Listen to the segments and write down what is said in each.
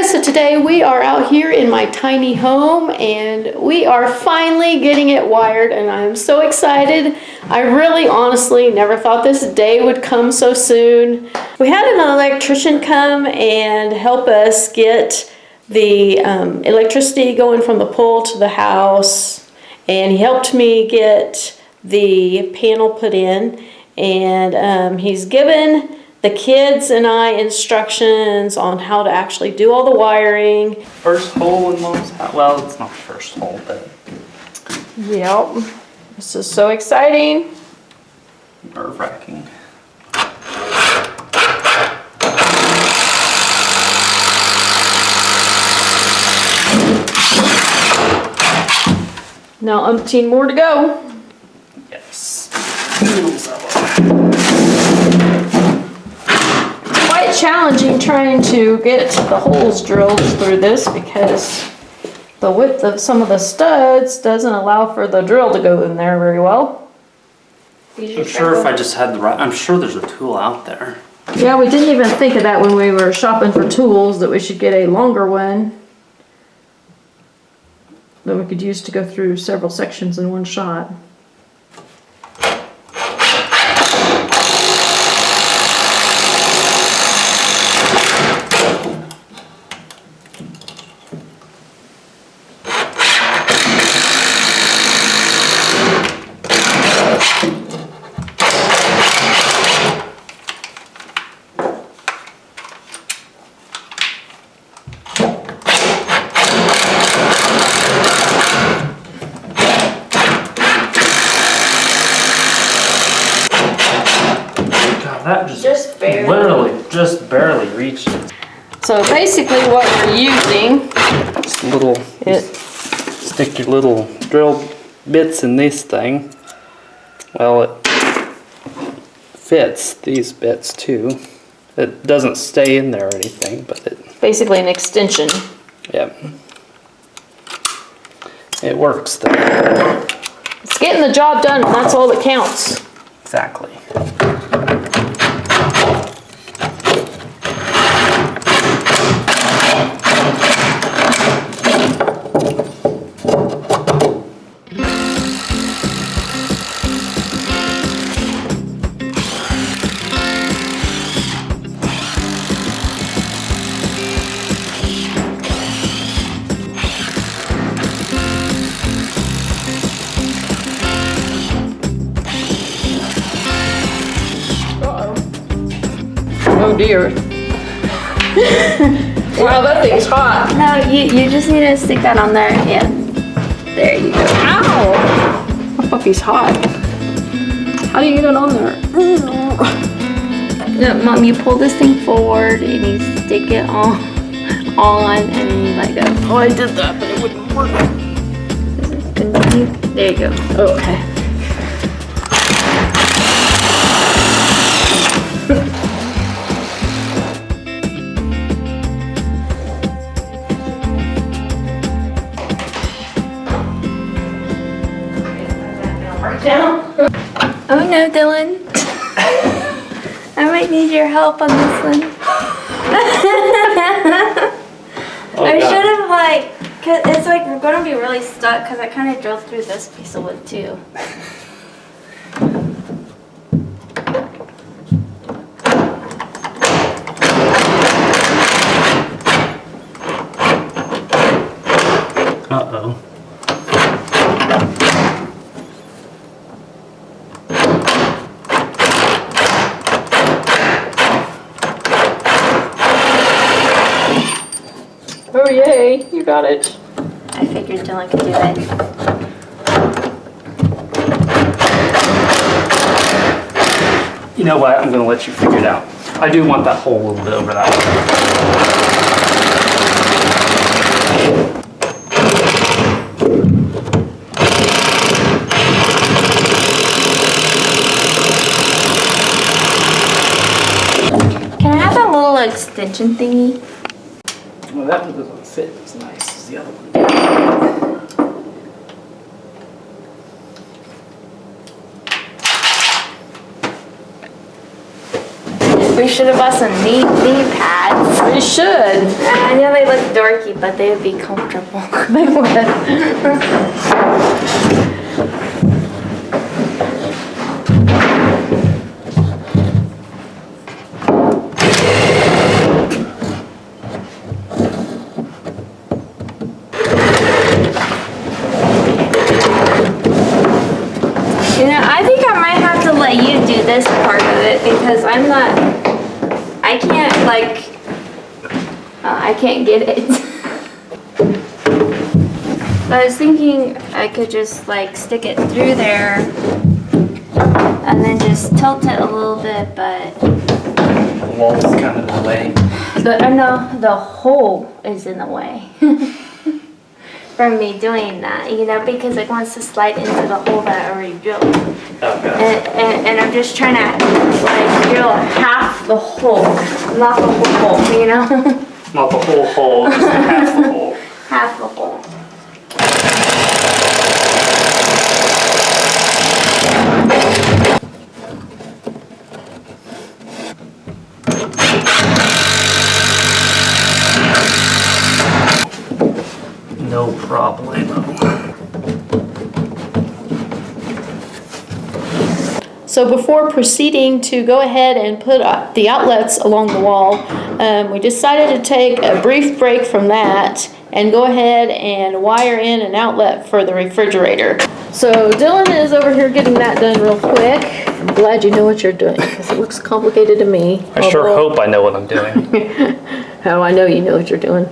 guys, so today we are out here in my tiny home and we are finally getting it wired and I am so excited. I really honestly never thought this day would come so soon. We had an electrician come and help us get the electricity going from the pole to the house, and he helped me get the panel put in, and he's given the kids and I instructions on how to actually do all the wiring. First hole in Mom's house. Well, it's not the first hole, but. Yep. This is so exciting. Nerve-wracking. Now umpteen more to go. Yes. Quite challenging trying to get the holes drilled through this because the width of some of the studs doesn't allow for the drill to go in there very well. I'm sure if I just had the right, I'm sure there's a tool out there. Yeah, we didn't even think of that when we were shopping for tools, that we should get a longer one that we could use to go through several sections in one shot. That just barely reached it. So basically what we're using, Just little, stick your little drill bits in this thing. Well, it fits these bits too. It doesn't stay in there or anything, but it. basically an extension. Yep. It works though. It's getting the job done, and that's all that counts. Exactly. Oh dear. Wow, that thing's hot. No, you just need to stick that on there. Yeah. There you go. Ow! That puppy's hot. How do you get it on there? No, Mom, you pull this thing forward and you stick it on, and then you let go. Oh, I did that, but it wouldn't work. There you go. Oh, okay. Oh no, Dylan. I might need your help on this one. I should have cause it's we're gonna be really stuck because I kind of drilled through this piece of wood too. Uh-oh. Oh yay, you got it. I figured Dylan could do that. You know what? I'm going to let you figure it out. I do want that hole a little bit over that Can I have a little extension thingy? Well, that one doesn't fit as nice as the other one. We should have bought some knee pad. You should. I know they look dorky, but they would be comfortable. They would. You know, I think I might have to let you do this part of it because I can't I can't get it. I was thinking I could just like stick it through there and then just tilt it a little bit, but The wall's kind of in the way. no, the hole is in the way. From me doing that, you know, because it wants to slide into the hole that I already drilled. Okay. And I'm just trying to like drill half the hole, not the whole hole, you know? Not the whole hole, just half the hole. Half the hole. No problemo. So before proceeding to go ahead and put the outlets along the wall, we decided to take a brief break from that and go ahead and wire in an outlet for the refrigerator. So Dylan is over here getting that done real quick. I'm glad you know what you're doing because it looks complicated to me. I sure hope I know what I'm doing. How I know you know what you're doing.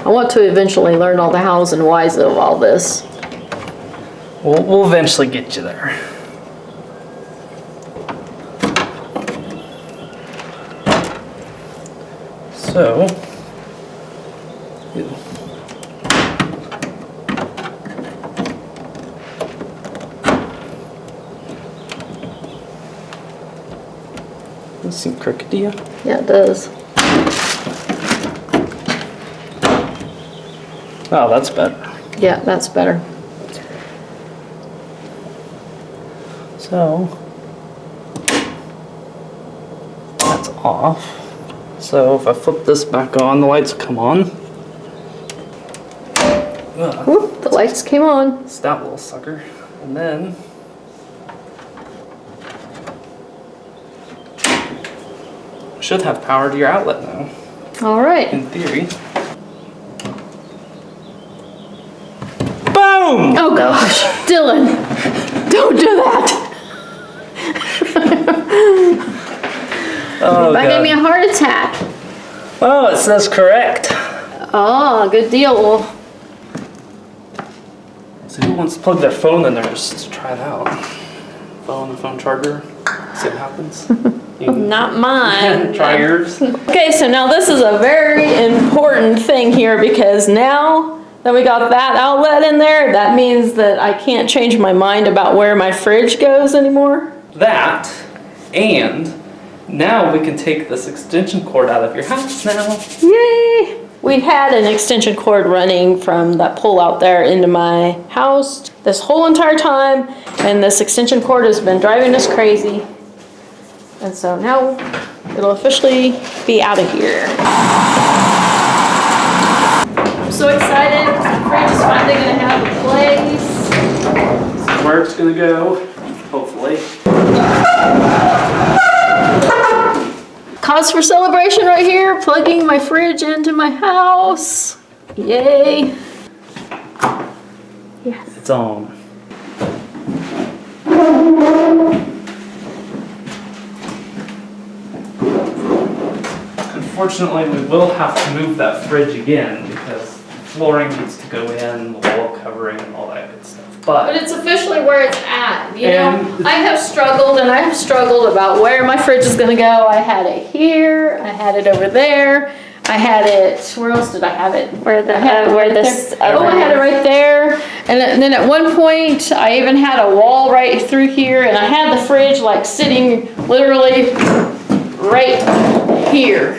I want to eventually learn all the hows and whys of all this. We'll eventually get you there. So, this seem crooked to you? Yeah, it does. Oh, that's better. Yeah, that's better. So, that's off. So if I flip this back on, the lights come on. Ugh, Whoop, the lights came on. it's that little sucker. And then, should have power to your outlet now, All right. in theory. Boom! Oh gosh, Dylan, don't do that. Oh, That gave God. me a heart attack. Oh, it says correct. Oh, good deal. Well, So who wants to plug their phone in there just to try it out? Phone charger, see what happens. You can not mine. try yours. Okay, so now this is a very important thing here because now that we got that outlet in there, that means that I can't change my mind about where my fridge goes anymore. That, and now we can take this extension cord out of your house now. Yay! We had an extension cord running from that pole out there into my house this whole entire time, and this extension cord has been driving us crazy. And so now it'll officially be out of here. I'm so excited because the fridge is finally gonna have a place. This is where it's gonna go, hopefully. Cause for celebration right here, plugging my fridge into my house. Yay. Yes. It's on. Unfortunately, we will have to move that fridge again because flooring needs to go in, the wall covering, and all that good stuff. But it's officially where it's at. You And- know, I have struggled about where my fridge is gonna go. I had it here, I had it over there, I had it, where else did I have it? Where the I had it where right this there. Oh, I had it right there. And then at one point, I even had a wall right through here, and I had the fridge like sitting literally right here.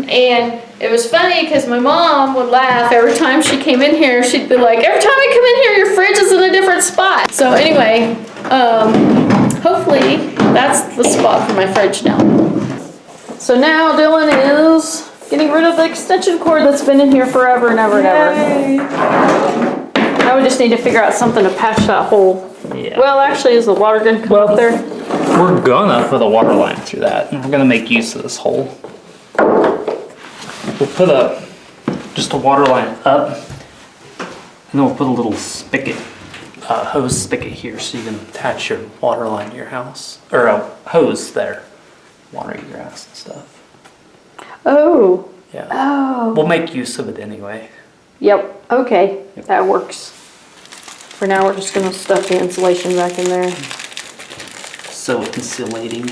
And it was funny because my mom would laugh every time she came in here. She'd be like, every time I come in here, your fridge is in a different spot. So anyway, hopefully that's the spot for my fridge now. So now Dylan is getting rid of the extension cord that's been in here forever and ever and ever. Now we just need to figure out something to patch that hole. Yeah. Well, actually, is the water gonna come up there? We're gonna put a water line through that, and we're gonna make use of this hole. We'll put just a water line up, and then we'll put a little spigot, hose spigot here, so you can attach your water line to your house, or a hose there, water your grass and stuff. Oh. Yeah. Oh. We'll make use of it anyway. Yep. Okay. That works. For now, we're just gonna stuff the insulation back in there. So insulating.